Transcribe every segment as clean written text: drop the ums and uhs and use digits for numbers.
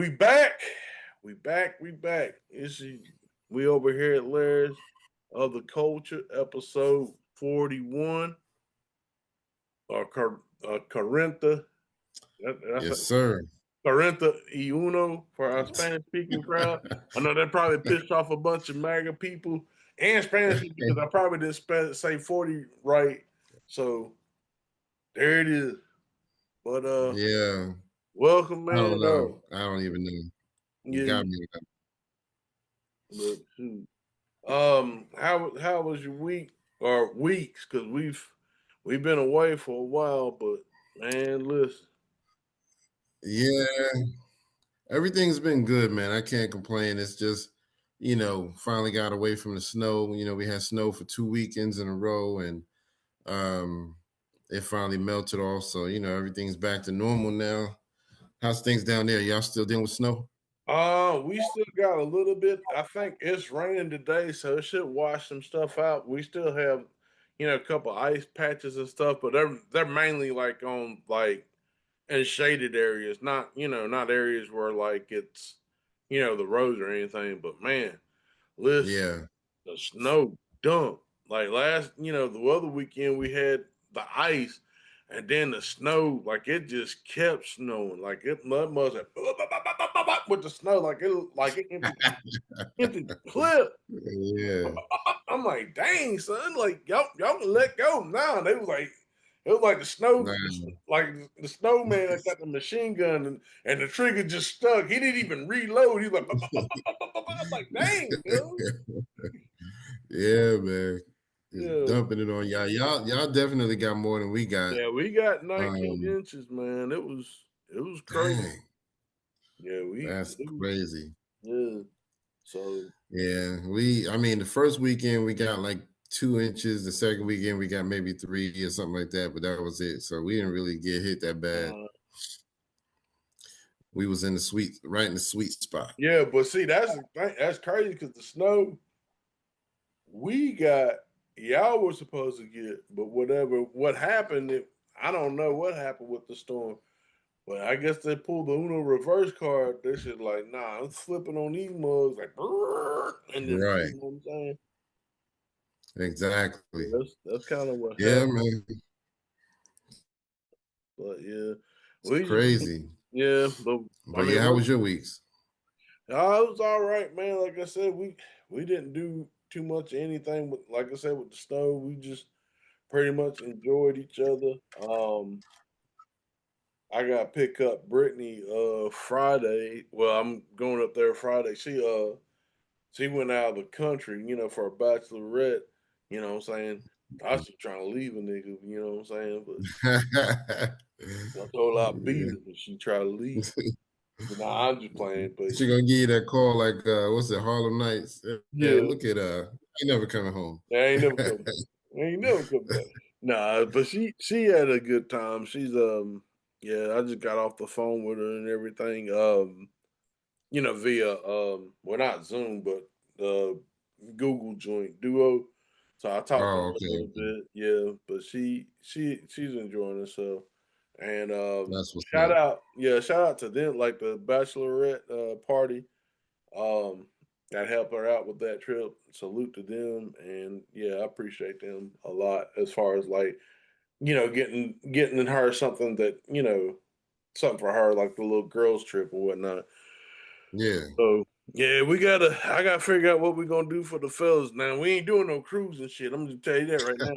We back. We back. We over here at Larry's of the Culture, episode 41. Carintha. That's Yes, a sir. Carintha y Uno for our Spanish speaking crowd. I know that probably pissed off a bunch of MAGA people and Spanish people because I probably didn't say 40 right. So there it is. But Yeah. welcome, I don't man. know. I don't even know. You Yeah, got me. but shoot. How was your week or weeks? Because we've been away for a while, but man, listen. Yeah. Everything's been good, man. I can't complain. It's just, finally got away from the snow. We had snow for 2 weekends in a row, and it finally melted off. So, everything's back to normal now. How's things down there? Y'all still dealing with snow? We still got a little bit. I think it's raining today, so it should wash some stuff out. We still have, a couple ice patches and stuff, but they're mainly like on like in shaded areas, not areas where like it's the roads or anything. But man, listen, Yeah. the snow dump. Like the other weekend we had the ice and then the snow, like it just kept snowing. Like it must have with the snow, like it empty the clip. Yeah. I'm like, dang, son, like y'all can let go now. They was like, it was like like the snowman that got the machine gun and the trigger just stuck. He didn't even reload. He was like, I'm like, dang, dude. Yeah, man. Just Yeah. dumping it on y'all. Y'all definitely got more than we got. Yeah, we got 19 Um, inches, man. It was crazy. dang, Yeah, that's it was, crazy. yeah. So Yeah, the first weekend we got like 2 inches. The second weekend we got maybe 3 or something like that, but that was it. So we didn't really get hit that bad. uh, We was right in the sweet spot. yeah, but see, that's the thing. That's crazy because the snow we got, y'all were supposed to get, but what happened, I don't know what happened with the storm. But I guess they pulled the Uno reverse card. They should like, nah, I'm flipping on these mugs like, and then Right. you know what I'm saying. Exactly. That's kind of what Yeah, happened. man. But yeah, It's we just crazy. yeah, but I But mean, yeah, how was your weeks? it was all right, man. Like I said, we didn't do too much of anything. With like I said, with the snow, we just pretty much enjoyed each other. I got to pick up Brittany Friday. Well, I'm going up there Friday. She went out of the country, for a bachelorette. You know what I'm saying? I was just trying to leave a nigga, you know what I'm saying? But I told her I'd beat her, but she tried to leave. But nah, I'm just playing. But She gonna give you that call like what's it, Harlem Nights? Yeah, yeah, look at I never coming home. I ain't never come back. I ain't never come back. Nah, but she had a good time. She's yeah, I just got off the phone with her and everything. Via well, not Zoom, but Google joint Duo. So I talked to her Oh, a little okay. bit, yeah. But she's enjoying herself. And That's what's shout up. out, yeah, shout out to them, like the bachelorette party. Um, that helped her out with that trip. Salute to them, and yeah, I appreciate them a lot as far as like getting in her something that something for her like the little girls trip or whatnot. Yeah. So yeah, I gotta figure out what we're gonna do for the fellas now. We ain't doing no cruise and shit. I'm gonna tell you that right now.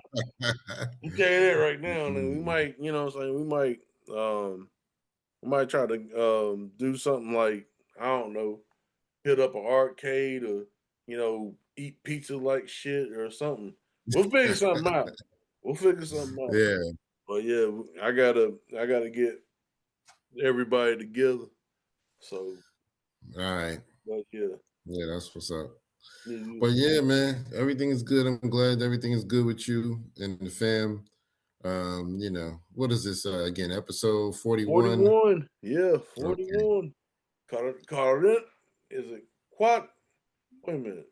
I'm tell you that right now. And then we might, what I'm saying, we might try to do something like, I don't know, hit up an arcade or, eat pizza like shit or something. We'll figure something out. We'll figure something out. Yeah. But yeah, I gotta get everybody together. So, All right. but yeah. Yeah, that's what's up. Yeah, But yeah, man, everything is good. I'm glad everything is good with you and the fam. What is this again? Episode 41. 41. Yeah, Okay. 41. Carrent is it quad? Wait a minute.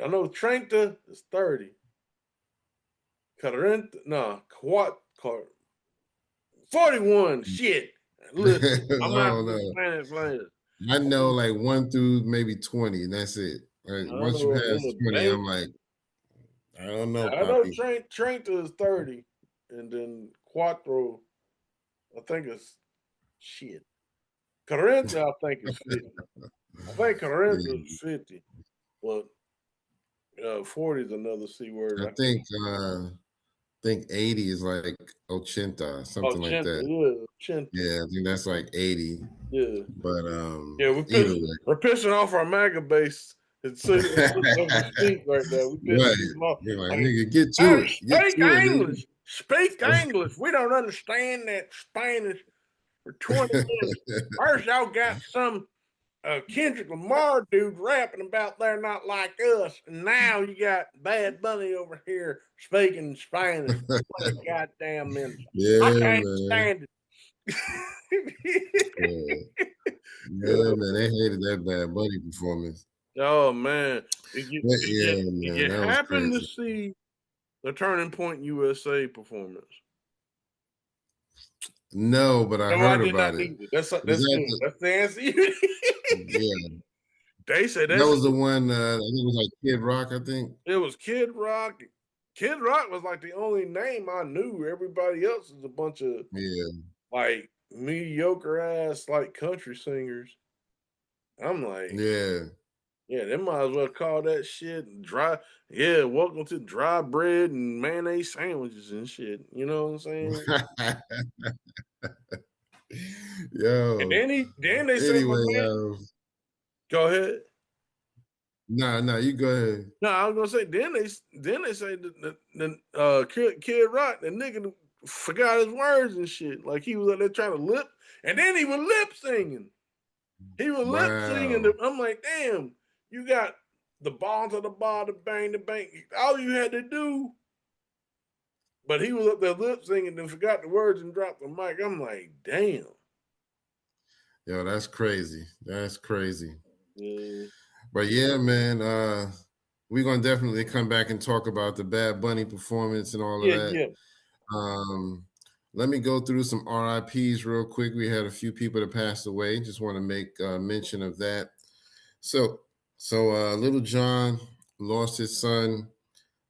I know Trenta is 30. Carrent, no, quad 41. Shit. Listen, I I'm gonna have to don't do know. Spanish later. I know like 1 through maybe 20, and that's it. Like I once you know pass the 20, bank. I'm like, I don't know, I know Poppy. Trenta is 30, and then Quattro, I think it's shit. Carenta, I think is 50. I think Carenta is Yeah, 50, but 40 is another C word. I I can't. think 80 is like ochenta, Oh, something like Chenta, that. yeah, Chenta, Yeah, I think that's like 80. yeah, But yeah. either We're pissing off our MAGA base. It's so way. as we speak right now. We pissing Right. people off. You're like, Like, nigga, get to hey, it. Get speak to English. Speak it, English. We don't understand that Spanish for 20 minutes. nigga. First, y'all got some Kendrick Lamar dude rapping about they're not like us, and now you got Bad Bunny over here speaking Spanish for 20 goddamn minutes. I Yeah, can't man. stand it. Yeah. Yeah, man. They hated that Bad Bunny performance. Oh man, did you But did you yeah, did man, you that was happen to crazy. see the Turning Point USA performance? No, but I No, I heard did about not it. need it. Was That's that good. That's the answer. You yeah. they said That that's was the it. one I think it was like Kid Rock, I think. It was Kid Rock. Kid Rock was like the only name I knew. Everybody else is a bunch of Yeah. like mediocre ass like country singers. I'm like, Yeah. yeah, they might as well call that shit dry. Yeah, welcome to dry bread and mayonnaise sandwiches and shit. You know what I'm saying? And Yo. then they say my Anyway, man. Go ahead. no, you go ahead. No, I was gonna say. Then they say Kid Rock, the nigga forgot his words and shit. Like he was out there trying to lip, and then he was lip singing. He was lip singing. Wow. I'm like, damn, you got the ball to the ball, the bang, the bang. All you had to do, but he was up there lip singing and forgot the words and dropped the mic. I'm like, damn. Yo, that's crazy. That's crazy. Yeah, But yeah, man, we're gonna definitely come back and talk about the Bad Bunny performance and all of yeah, that. yeah. Um, let me go through some RIPs real quick. We had a few people that passed away. Just want to make mention of that. So, Little John lost his son.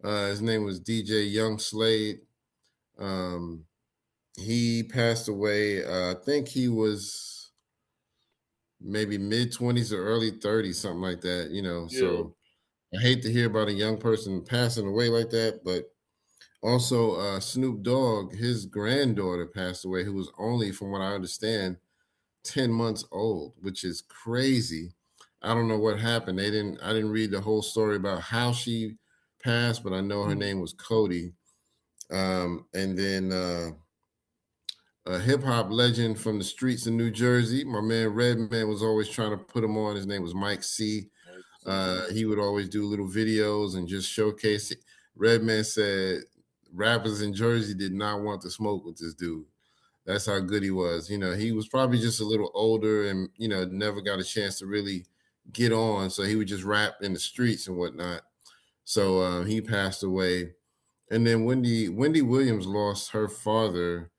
His name was DJ Young Slade. Um, he passed away. I think he was maybe mid 20s or early 30s, something like that. Yeah. So I hate to hear about a young person passing away like that, but also Snoop Dogg, his granddaughter passed away, who was only, from what I understand, 10 months old, which is crazy. I don't know what happened. I didn't read the whole story about how she passed, but I know her Mhm. name was Cody. And then a hip hop legend from the streets of New Jersey. My man Redman was always trying to put him on. His name was Mike C. I see. He would always do little videos and just showcase it. Redman said rappers in Jersey did not want to smoke with this dude. That's how good he was. He was probably just a little older and, never got a chance to really get on. So he would just rap in the streets and whatnot. So he passed away. And then Wendy Williams lost her father,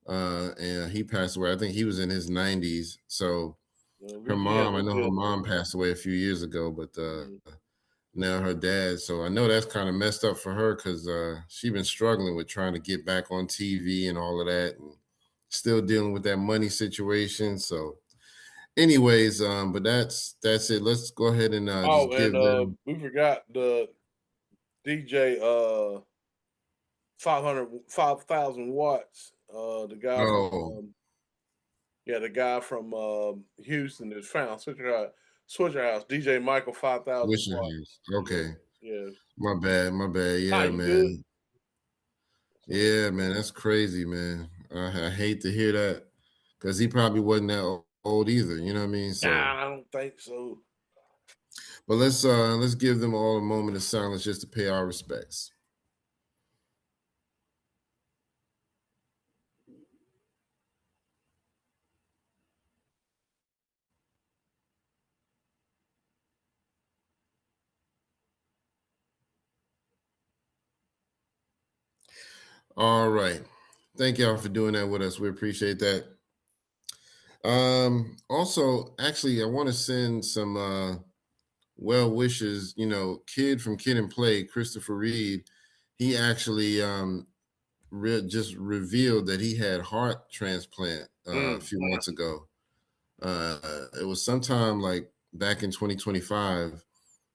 and he passed away. I think he was in his 90s. So her We have mom, I no know her death mom on passed away a few years ago, but that. now her dad. So I know that's kind of messed up for her because she been struggling with trying to get back on TV and all of that, and still dealing with that money situation. So, anyways, but that's it. Let's go ahead and just Oh, and give them. we forgot the DJ 5,000 watts. The guy from Oh, yeah, the guy from Houston is found Switcher House. DJ Michael 5,000 Wisher watts. House. Yeah, Okay, yeah. my bad, my bad. Nah, Yeah, you good. man. So Yeah, man, that's crazy, man. I hate to hear that because he probably wasn't that old either. You know what I mean? So, nah, I don't think so. but let's give them all a moment of silence just to pay our respects. All right. Thank y'all for doing that with us. We appreciate that. Also, actually, I want to send some well wishes. Kid from Kid and Play, Christopher Reed. He actually just revealed that he had heart transplant a Mm, few months ago. It was sometime like back in 2025,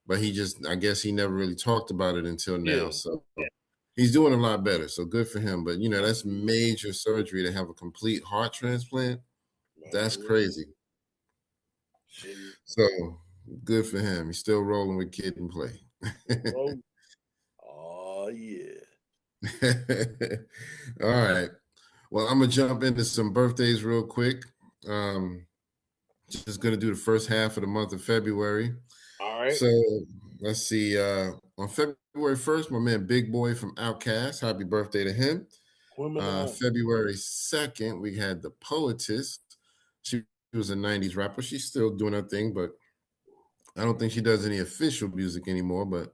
but I guess he never really talked about it until now. yeah. So he's doing a lot better. So good for him. But Man, that's major surgery to have a complete heart transplant. That's man, crazy. shit. So good for him. He's still rolling with Kid and Play. Bro. Oh yeah. All right. Well, I'm gonna jump into some birthdays real quick. Um, just gonna do the first half of the month of February. All right. So let's see. On February 1st, my man Big Boy from Outkast. Happy birthday to him. Criminal. February 2nd, we had the Poetess. She was a 90s rapper. She's still doing her thing, but I don't think she does any official music anymore. But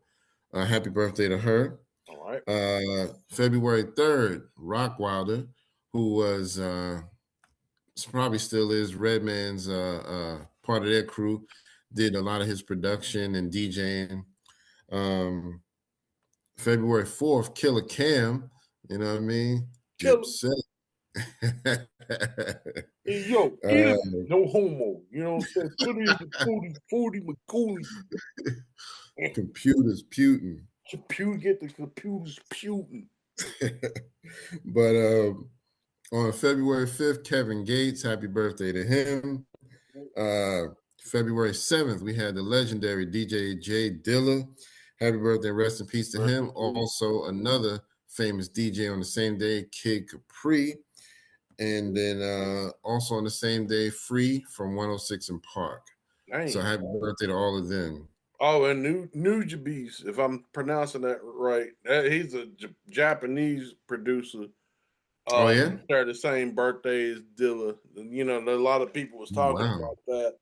happy birthday to her. All right. February 3rd, Rockwilder, who was probably still is Redman's part of their crew, did a lot of his production and DJing. Um, February 4th, Killer Cam, you know what I mean? Kill him. Dipset. Hey, yo, eat uh, him. No homo. You know what I'm saying? Put it in the booty, McCooley. computers Putin. Computer, get the computers putin'. But on February 5th, Kevin Gates, happy birthday to him. Uh, February 7th, we had the legendary DJ Jay Dilla. Happy birthday, rest in peace to Rest in him. peace. Also, another famous DJ on the same day, Kid Capri. And then also on the same day, Free from 106 in Park. So Dang. happy birthday to all of them. Oh, and Nujabes, if I'm pronouncing that right, he's a Japanese producer. Oh, yeah? Share the same birthday as Dilla. And, a lot of people was talking Wow. about that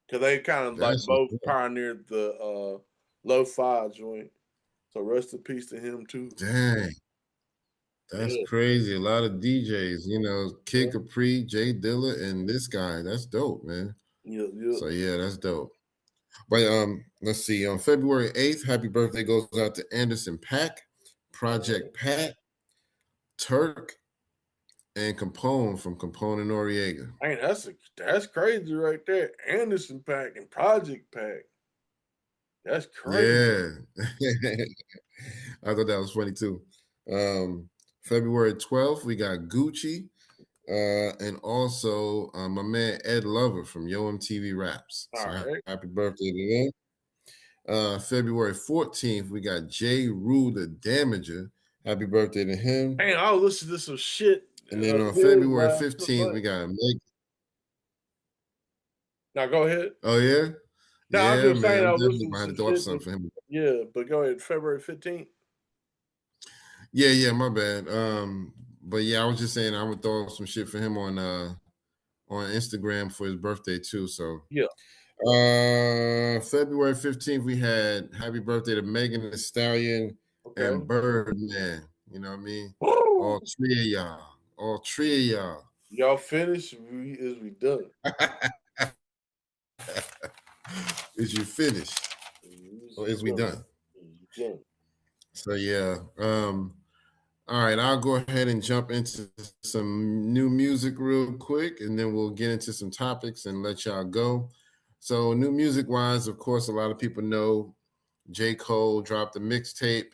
because they kind of like That's both what's up. pioneered the lo-fi joint. So rest in peace to him too. Dang. That's Yeah, crazy. A lot of DJs, yeah, Kid Capri, Jay Dilla, and this guy. That's dope, man. yeah, yeah. So yeah, that's dope. But let's see. On February 8th, happy birthday goes out to Anderson Pack, All Project Pat, Turk, and Capone from Capone and Noriega. right. Hey, that's crazy right there. Anderson Pack and Project Pack. That's crazy. Yeah. I thought that was funny too. February 12th, we got Gucci, and also my man Ed Lover from Yo MTV Raps. All So right. happy birthday to them. February 14th, we got J. Rule the Damager. Happy birthday to him. Hey, I was listening to some shit And then on his February last 15th, night. we got Meg. Now go ahead. Oh, yeah? No, I'm Yeah, just man. saying I I'm was definitely listening to going to have some to throw up shit. something for him. Yeah, but go ahead. February 15th. Yeah, my bad. But yeah, I was just saying I would throw up some shit for him on Instagram for his birthday too. So Yeah. February 15th, we had happy birthday to Megan Thee Stallion Okay. and Birdman. You know what I mean? Woo! All three of y'all. All three of Y'all finished? Is we done? y'all. Is you finished? Is Or you is we done? done? Is you done? So yeah. All right, I'll go ahead and jump into some new music real quick, and then we'll get into some topics and let y'all go. So, new music wise, of course, a lot of people know J. Cole dropped a mixtape,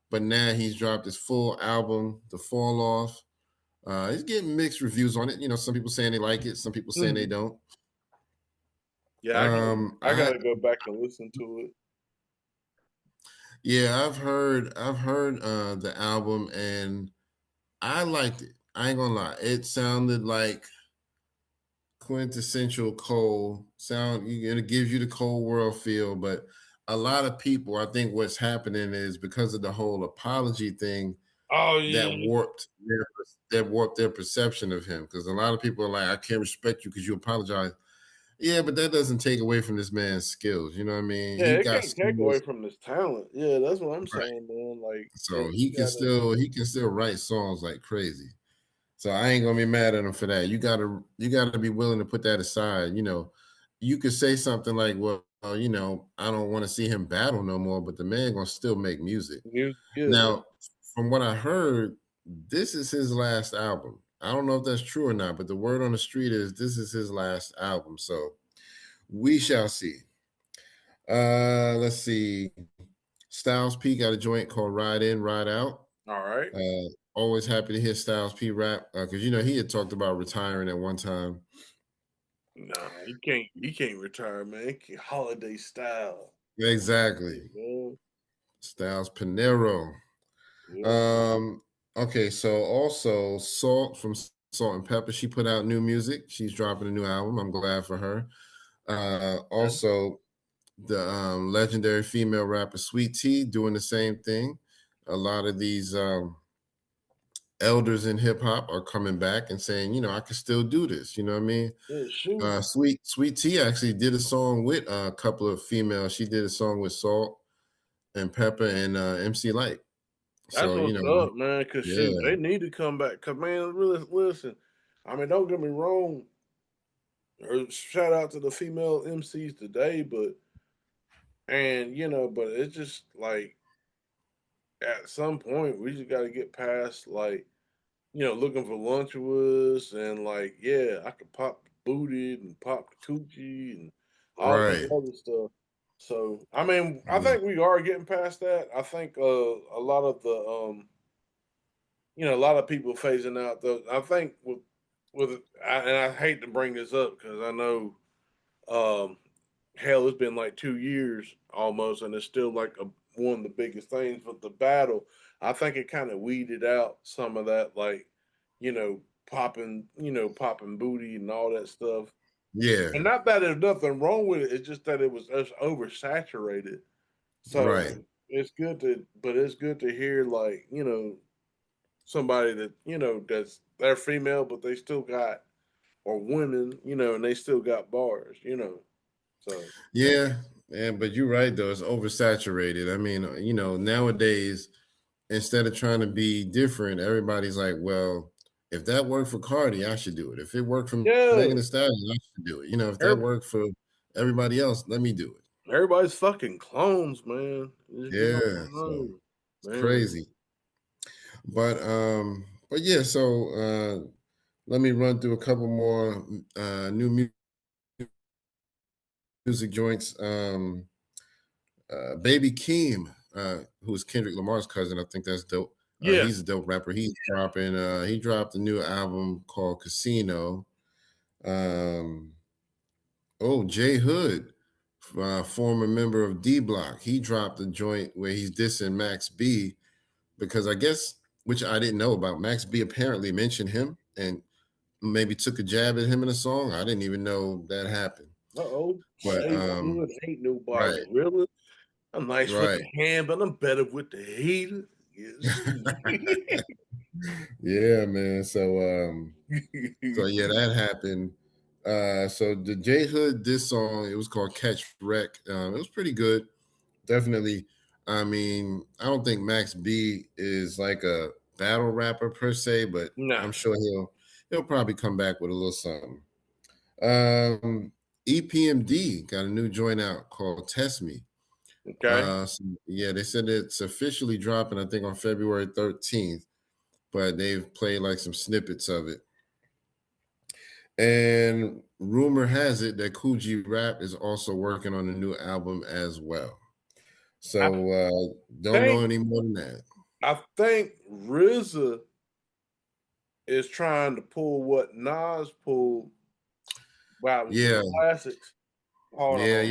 but now he's dropped his full album, The Fall Off. He's getting mixed reviews on it. Some people saying they like it, some people saying they Mhm. don't. Yeah, I I gotta go back and listen to it. Yeah, I've heard the album and I liked it. I ain't gonna lie. It sounded like quintessential Cole sound. It gives you the Cold World feel, but a lot of people, I think, what's happening is because of the whole apology thing Oh that yeah, warped their perception of him. Because a lot of people are like, I can't respect you because you apologize. Yeah, but that doesn't take away from this man's skills. You know what I mean? yeah. He It got can't take away skills, from this talent. Yeah, that's what I'm right? saying, man. Like, yeah, So you gotta. he can still write songs like crazy. So I ain't gonna be mad at him for that. You gotta be willing to put that aside. You could say something like, "Well, I don't want to see him battle no more," but the man gonna still make music. Music, yeah. Now, from what I heard, this is his last album. I don't know if that's true or not, but the word on the street is this is his last album. So we shall see. Let's see. Styles P got a joint called Ride In, Ride Out. All right. Always happy to hear Styles P rap because he had talked about retiring at one time. Nah, he can't retire, man. Holiday style. Exactly. Yeah, man. Styles Pinero. Yeah. Um, okay, so also Salt from Salt and Pepper, she put out new music. She's dropping a new album. I'm glad for her. Okay. Also, the legendary female rapper Sweet Tea doing the same thing. A lot of these elders in hip hop are coming back and saying, I can still do this. You know what I mean? Yeah, shoot. Sweet Tea actually did a song with a couple of females. She did a song with Salt and Pepper and MC Light. That's So, what's up, man. Cause shoot, yeah, they need to come back. Cause man, really listen. I mean, don't get me wrong. Or shout out to the female MCs today, but it's just like at some point we just got to get past like looking voluptuous and like yeah, I could pop the booty and pop the coochie and all this right. other stuff. So I mean, I Yeah. think we are getting past that. I think a lot of the a lot of people phasing out those. I think and I hate to bring this up because I know, um, hell, it's been like 2 years almost, and it's still like one of the biggest things. But the battle, I think it kind of weeded out some of that, like you know, popping booty and all that stuff. Yeah, And not that there's nothing wrong with it. It's just that it was just oversaturated. So right. it's good to hear like somebody that that's they're female, but they still got or women, and they still got bars. So Yeah, but you're right though. It's oversaturated. I mean, nowadays instead of trying to be different, everybody's like, well, if that worked for Cardi, I should do it. If it worked for yeah, Megan Thee Stallion, I should do it. If that everybody, worked for everybody else, let me do it. everybody's fucking clones, man. Just get on Yeah, the so road, it's man. crazy. But yeah, so let me run through a couple more new music joints. Baby Keem, who's Kendrick Lamar's cousin. I think that's dope. Yeah, He's a dope rapper. He dropped a new album called Casino. Um, Jay Hood, former member of D Block, he dropped a joint where he's dissing Max B because I guess, which I didn't know about, Max B apparently mentioned him and maybe took a jab at him in a song. I didn't even know that happened. uh-oh. But Jay Hood ain't nobody right, really. I'm nice with the right. hand, but I'm better with the heater. Yes. Yeah, man. So yeah, that happened. So the J Hood this song, it was called Catch Wreck. It was pretty good. Definitely. I mean, I don't think Max B is like a battle rapper per se, but Nah. I'm sure he'll probably come back with a little something. Um, EPMD got a new joint out called Test Me. Okay. Yeah, they said it's officially dropping, I think, on February 13th, but they've played like some snippets of it. And rumor has it that Coogee Rap is also working on a new album as well. I So don't know think any more than that. I think RZA is trying to pull what Nas pulled about some Yeah, classics. Hold on. yeah.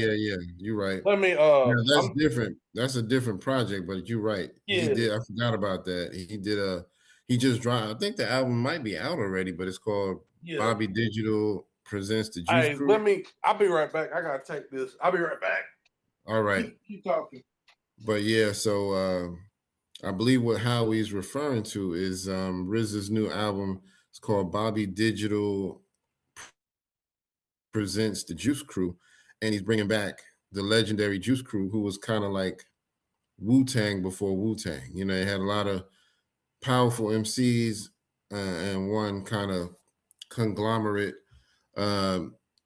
You're right. Let me Yeah, that's I'm different. That's a different project, but you're right. He yeah, did. I forgot about that. He just dropped. I think the album might be out already, but it's called yeah. Bobby Digital Presents the Juice Hey, Crew. I'll be right back. I gotta take this. I'll be right back. All right, Keep talking. but yeah. So I believe what Howie's referring to is RZA's new album. It's called Bobby Digital Presents the Juice Crew, and he's bringing back the legendary Juice Crew, who was kind of like Wu Tang before Wu Tang. It had a lot of powerful MCs, and one kind of conglomerate.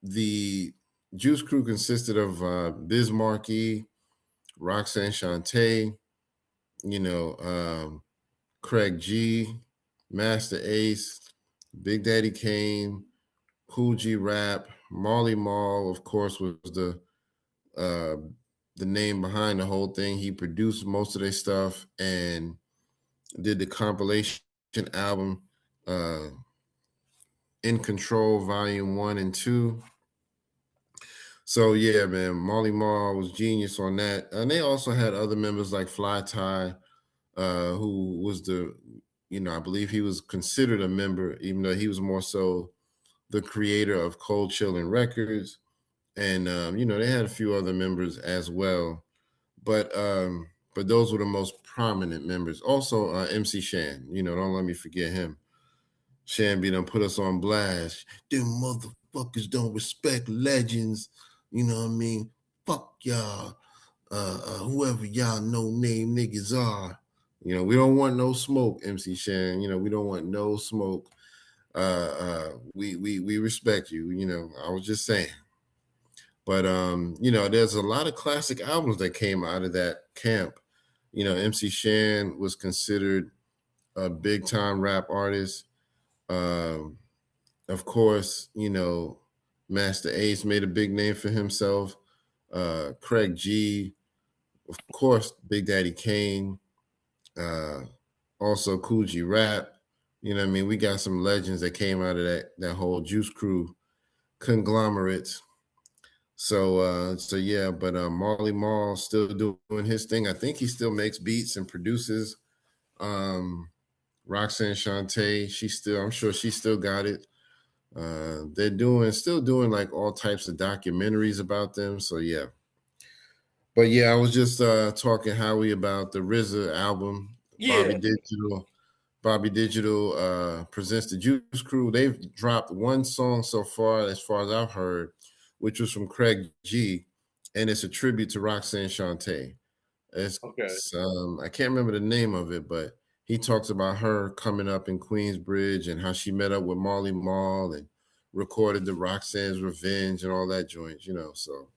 The Juice Crew consisted of Biz Markie, Roxanne Shante, you know, Craig G, Master Ace, Big Daddy Kane, Cool G Rap, Marley Marl, of course, was uh, the name behind the whole thing. He produced most of their stuff and did the compilation album uh, In Control Volume 1 and 2. So yeah, man, Marley Marl was genius on that. And they also had other members like Fly Tie, who was I believe he was considered a member, even though he was more so the creator of Cold Chillin' Records. And they had a few other members as well. But those were the most prominent members. Also, MC Shan, don't let me forget him. Shan be done put us on blast. Them motherfuckers don't respect legends. You know what I mean? Fuck y'all. Whoever y'all no name niggas are. We don't want no smoke, MC Shan. We don't want no smoke. We respect you. I was just saying. But there's a lot of classic albums that came out of that camp. MC Shan was considered a big time rap artist. Um, of course, Master Ace made a big name for himself. Craig G, of course, Big Daddy Kane, uh, also Cool G Rap. We got some legends that came out of that whole Juice Crew conglomerate. So yeah, but Marley Marl still doing his thing. I think he still makes beats and produces. Roxanne Shante, I'm sure she still got it. They're still doing like all types of documentaries about them. So yeah. But yeah, I was just talking Howie about the RZA album, Yeah. Bobby Digital presents the Juice Crew. They've dropped one song so far as I've heard, which was from Craig G, and it's a tribute to Roxanne Shante. It's Okay. I can't remember the name of it, but he talks about her coming up in Queensbridge and how she met up with Marley Marl and recorded the Roxanne's Revenge and all that joints, So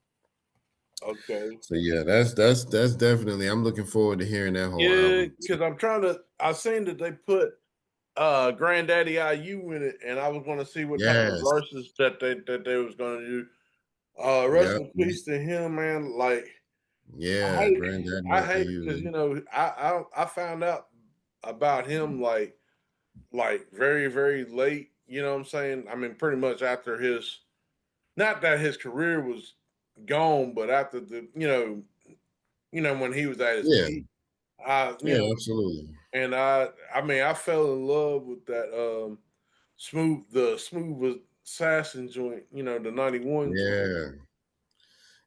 Okay. yeah, that's definitely. I'm looking forward to hearing that whole Yeah, album. because I seen that they put Granddaddy IU in it, and I was gonna see what type of Yes. verses that they was gonna do. Rest Yep. in peace to him, man. Like I Yeah. hate Granddaddy I hate because IU. I found out about him like very, very late, you know what I'm saying? I mean, pretty much after his not that his career was gone, but after when he was at his Yeah. peak. I you Yeah. know, Absolutely. and I mean I fell in love with that smooth assassin joint, the 91 joint. Yeah.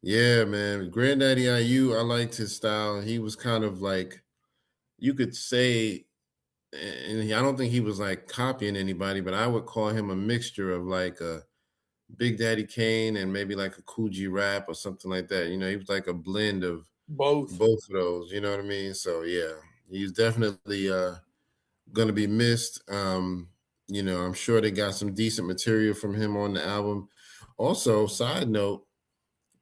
Yeah, man. Granddaddy IU, I liked his style. He was kind of like you could say, and I don't think he was like copying anybody, but I would call him a mixture of like a Big Daddy Kane and maybe like a Coogee Rap or something like that. He was like a blend of Both. both of those. You know what I mean? So yeah, he's definitely gonna be missed. I'm sure they got some decent material from him on the album. Also, side note,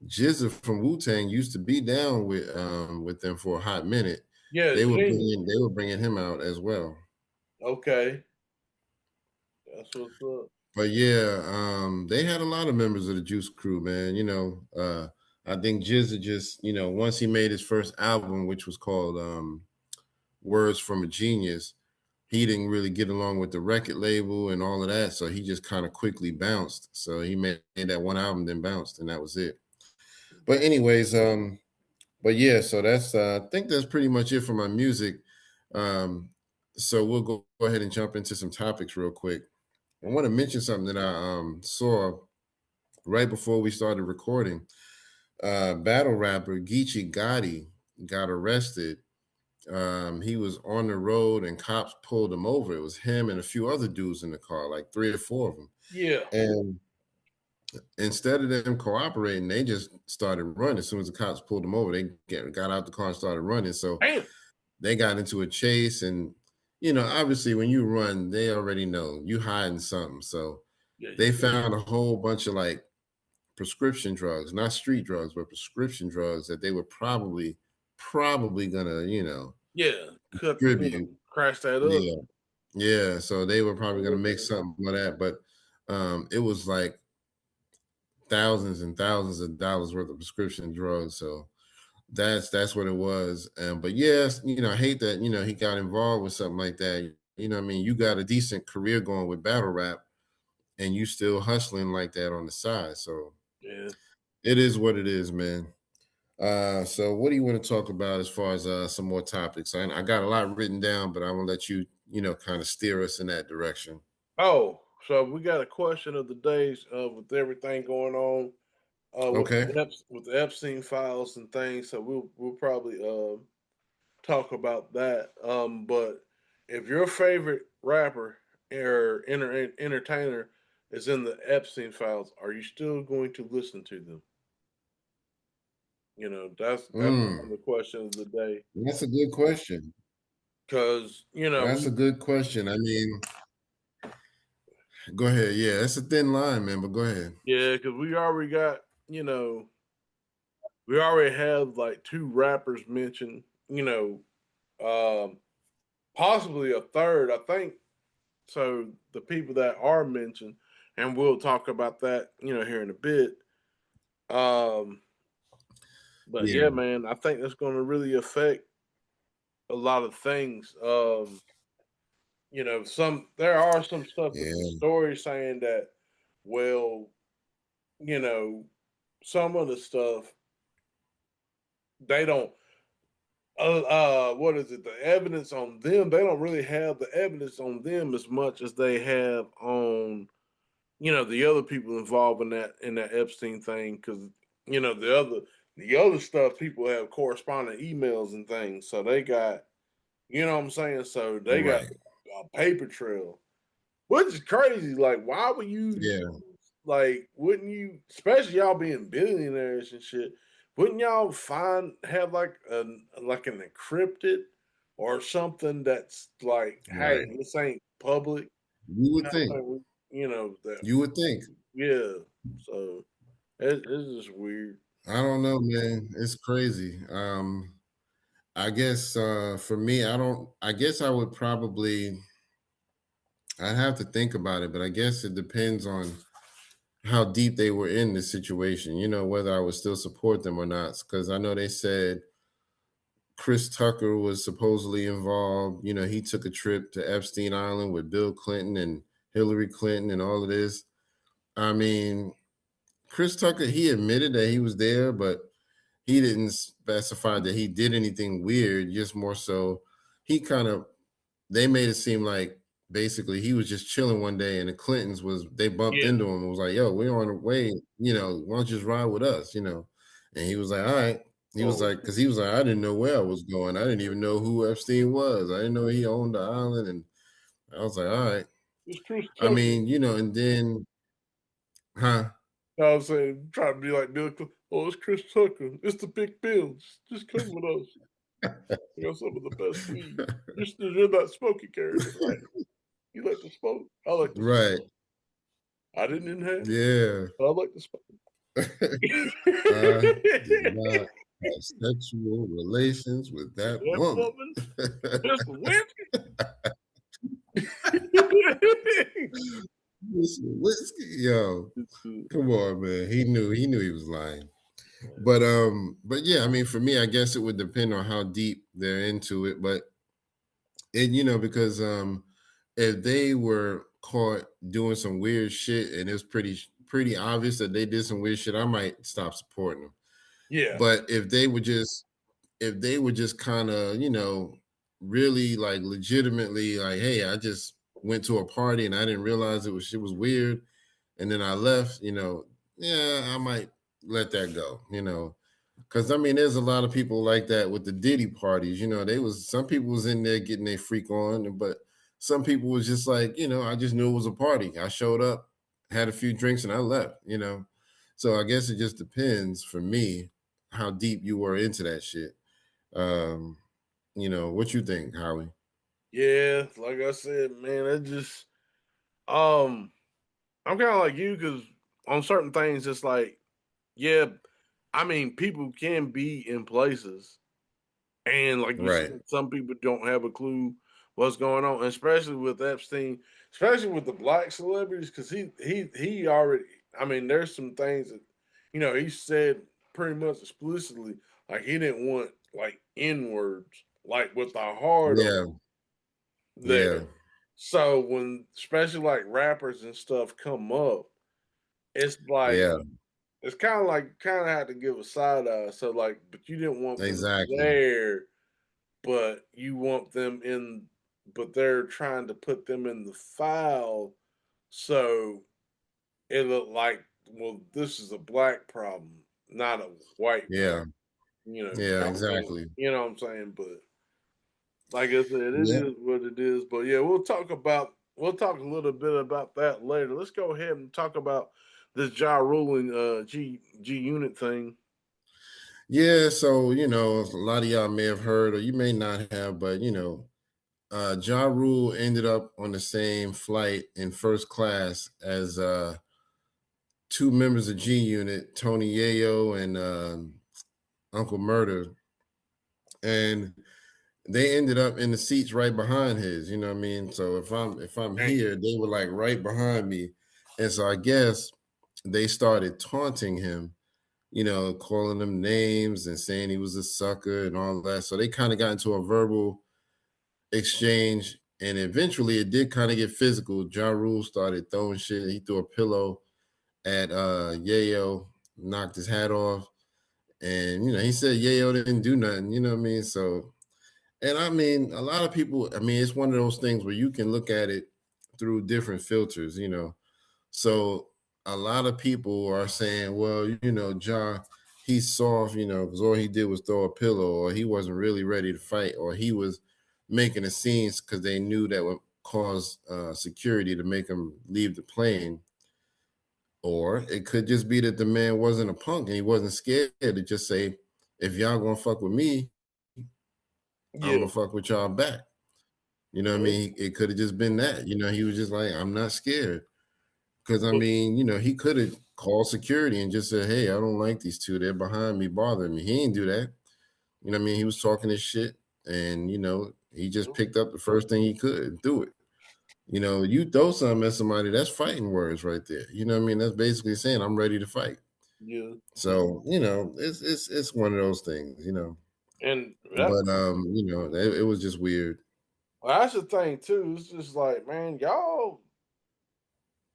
Jizza from Wu Tang used to be down with them for a hot minute. Yeah, genius. They were bringing him out as well. Okay. That's what's up. But yeah, they had a lot of members of the Juice Crew, man. I think Jizza just, once he made his first album, which was called Words from a Genius, he didn't really get along with the record label and all of that. So he just kind of quickly bounced. So he made that one album, then bounced, and that was it. But anyways, but yeah, so that's I think that's pretty much it for my music. Um, so we'll go ahead and jump into some topics real quick. I want to mention something that I saw right before we started recording. Battle rapper Geechee Gotti got arrested. He was on the road and cops pulled him over. It was him and a few other dudes in the car, like 3 or 4 of them. Yeah. And instead of them cooperating, they just started running. As soon as the cops pulled them over, they got out the car and started running. So Damn. they got into a chase, and obviously when you run, they already know you hiding something. So Yeah, they yeah, found a whole bunch of like prescription drugs, not street drugs, but prescription drugs that they were probably gonna, yeah. Cut, distribute. crash that up. Yeah. Yeah. So they were probably gonna make Yeah, something of that. But it was like thousands and thousands of dollars worth of prescription drugs. So that's what it was. But yes, I hate that, he got involved with something like that. What I mean, you got a decent career going with battle rap and you still hustling like that on the side. So yeah. it is what it is, man. So what do you want to talk about as far as some more topics? I got a lot written down, but I want to let you, kind of steer us in that direction. Oh, so we got a question of the days with everything going on Okay. with the Epstein files and things. So we'll probably talk about that. But if your favorite rapper or entertainer is in the Epstein files, are you still going to listen to them? That's Mm, the question of the day. that's a good question. Because That's a good question. I mean, go ahead. Yeah, that's a thin line, man, but go ahead. yeah, because we already got we already have like two rappers mentioned. Um, possibly a third. I think so. The people that are mentioned, and we'll talk about that, here in a bit. Um, but yeah, Yeah, man, I think that's going to really affect a lot of things. Some there are some stuff with the yeah, story saying that, well, you know, some of the stuff they don't. What is it? The evidence on them, they don't really have the evidence on them as much as they have on the other people involved in that Epstein thing, because the other stuff people have corresponding emails and things, so they got what I'm saying, so they got right. a paper trail, which is crazy. Like, why would you Yeah, like? Wouldn't you, especially y'all being billionaires and shit? Wouldn't y'all have like an encrypted or something that's like, hey, right. this ain't public. You would think. Like, that. You would think. Yeah. So it's just weird. I don't know, man. It's crazy. I guess for me, I guess I would probably I'd have to think about it, but I guess it depends on how deep they were in the situation, whether I would still support them or not. Because I know they said Chris Tucker was supposedly involved. He took a trip to Epstein Island with Bill Clinton and Hillary Clinton and all of this. I mean, Chris Tucker, he admitted that he was there, but he didn't specify that he did anything weird, just more so he kind of they made it seem like basically he was just chilling one day and the Clintons they bumped Yeah. into him and was like, yo, we're on the way, why don't you just ride with us, And he was like, all right. He was Oh, like, because he was like, I didn't know where I was going. I didn't even know who Epstein was. I didn't know he owned the island. And I was like, all right. it's Chris I Tucker. mean, and then, huh? I was saying, trying to be like Bill Clinton. Oh, it's Chris Tucker. It's the big Bill. Just come with us. We got some of the best weed. You're that smoky character, right? You like to smoke? I like to smoke. Right. I didn't inhale. Yeah. I like to smoke. I did not have sexual relations with that That woman. woman, Mr. Whiskey. Listen, whiskey, yo, come on, man. He knew he was lying. But yeah, I mean, for me, I guess it would depend on how deep they're into it. But because if they were caught doing some weird shit and it was pretty obvious that they did some weird shit, I might stop supporting them. Yeah. But if they were just kind of, really like legitimately like, hey, I just went to a party and I didn't realize it was weird, and then I left, yeah, I might let that go, because I mean, there's a lot of people like that with the Diddy parties. Some people was in there getting their freak on, but some people was just like, I just knew it was a party. I showed up, had a few drinks, and I left. So I guess it just depends for me how deep you were into that shit. Um, what you think, Howie? Yeah, like I said, man, it just um I'm kind of like you because on certain things, it's like, yeah, I mean, people can be in places, and like you Right. said, some people don't have a clue what's going on, especially with Epstein, especially with the black celebrities, because he already. I mean, there's some things that he said pretty much explicitly, like he didn't want like N words, like with the hard Yeah. on there. Yeah. So when especially like rappers and stuff come up, it's like Yeah. it's kind of had to give a side eye. So like, but you didn't want them Exactly. there, but you want them in, but they're trying to put them in the file, so it looked like, well, this is a black problem, not a white problem. Yeah. You know, Yeah. kind of thing. Exactly. You know what I'm saying? But like I said, it Yeah. is what it is. But yeah, we'll talk a little bit about that later. Let's go ahead and talk about this Ja ruling G unit thing. Yeah. So, a lot of y'all may have heard, or you may not have, but Ja Rule ended up on the same flight in first class as two members of G Unit, Tony Yayo and Uncle Murder, and they ended up in the seats right behind his. You know what I mean? So if I'm Dang. here, they were like right behind me, and so I guess they started taunting him. Calling him names and saying he was a sucker and all that. So they kind of got into a verbal exchange, and eventually it did kind of get physical. Ja Rule started throwing shit. He threw a pillow at Yayo, knocked his hat off, and he said Yayo didn't do nothing. You know what I mean? So, and I mean, a lot of people. I mean, it's one of those things where you can look at it through different filters. So a lot of people are saying, well, Ja, he's soft, because all he did was throw a pillow, or he wasn't really ready to fight, or he was making a scene because they knew that would cause security to make him leave the plane. Or it could just be that the man wasn't a punk and he wasn't scared to just say, if y'all gonna fuck with me, I'm gonna Yeah. fuck with y'all back. You know what I Well, mean? It could have just been that. He was just like, I'm not scared. Because I well, mean, he could have called security and just said, "Hey, I don't like these two. They're behind me, bothering me." He didn't do that. You know what I mean? He was talking his shit, and he just picked up the first thing he could and threw it. You throw something at somebody, that's fighting words right there. You know what I mean? That's basically saying I'm ready to fight. yeah. So it's one of those things. And that But it was just weird. well, that's the thing too. It's just like, man, y'all.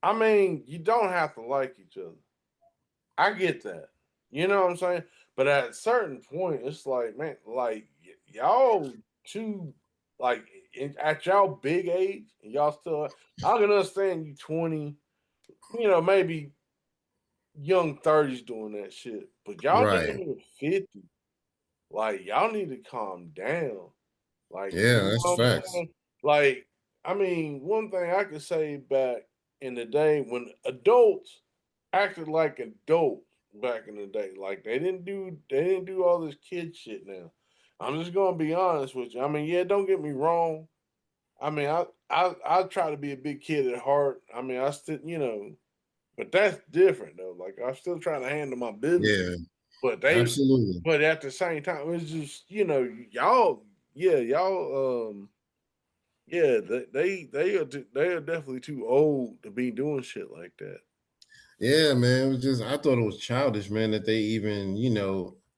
I mean, you don't have to like each other. I get that. You know what I'm saying? But at a certain point, it's like, man, like y'all too, like at y'all big age, and y'all still. I can understand you 20, maybe young 30s doing that shit, but y'all Right. damn near 50. Like y'all need to calm down. Like, you Yeah, know that's what I'm facts. saying? Like, I mean, one thing I could say back in the day when adults acted like adults back in the day, like they didn't do all this kid shit now. I'm just gonna be honest with you. I mean, yeah, don't get me wrong. I mean, I try to be a big kid at heart. I mean, I still, but that's different though. Like I'm still trying to handle my business. Yeah, But they absolutely. but at the same time, it's just, y'all, yeah, y'all, yeah, they are definitely too old to be doing shit like that. Yeah, man. It was just I thought it was childish, man, that they even,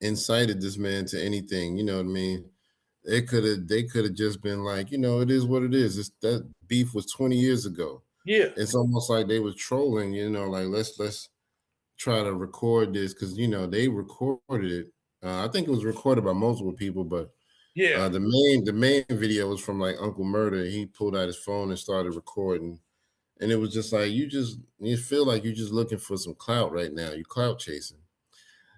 incited this man to anything. You know what I mean? They could have just been like, it is what it is. That beef was 20 years ago. Yeah, It's almost like they was trolling, like let's try to record this because they recorded it. I think it was recorded by multiple people, but yeah, the main video was from like Uncle Murder. He pulled out his phone and started recording. And it was just like you feel like you're just looking for some clout right now. You clout chasing,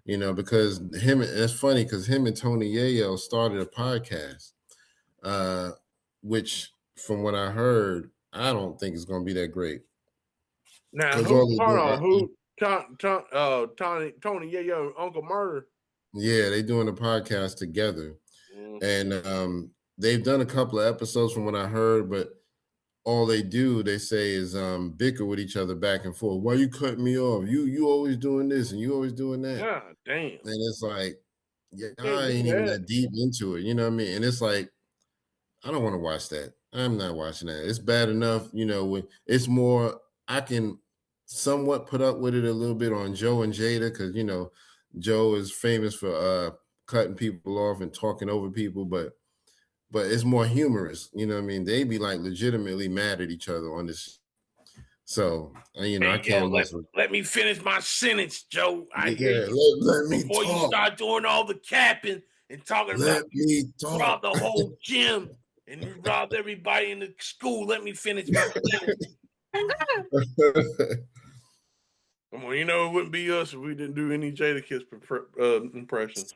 because it's funny because him and Tony Yayo started a podcast, uh, which from what I heard, I don't think it's gonna be that great. now Because all who? they Hold do, on, who? Tony, yeah, yo, Uncle Murder. yeah, they doing a podcast together. Mm, And they've done a couple of episodes from what I heard, but all they say is bicker with each other back and forth. Why you cutting me off? You always doing this and you always doing that. God damn. And it's like, yeah, Can't I do ain't even that. that deep into it. You know what I mean? And it's like, I don't want to watch that. I'm not watching that. It's bad enough, when it's more, I can somewhat put up with it a little bit on Joe and Jada, because Joe is famous for cutting people off and talking over people, but it's more humorous. You know what I mean? They be like legitimately mad at each other on this. So, I Hey, yo, can't mess with. let me finish my sentence, Joe. I hear Yeah, you. let me Before you talk. start doing all the capping and talking about Let you me talk. robbed the whole gym and you robbed everybody in the school, let me finish my sentence. Come on, it wouldn't be us if we didn't do any Jada Kiss impressions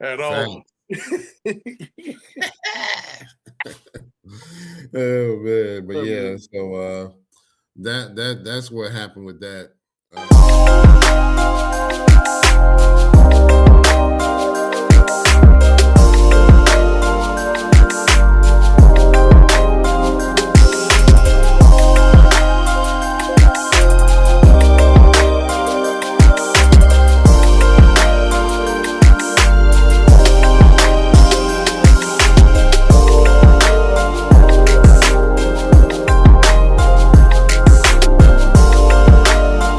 at all. Thanks. Oh man, but I yeah, mean, so that's what happened with that.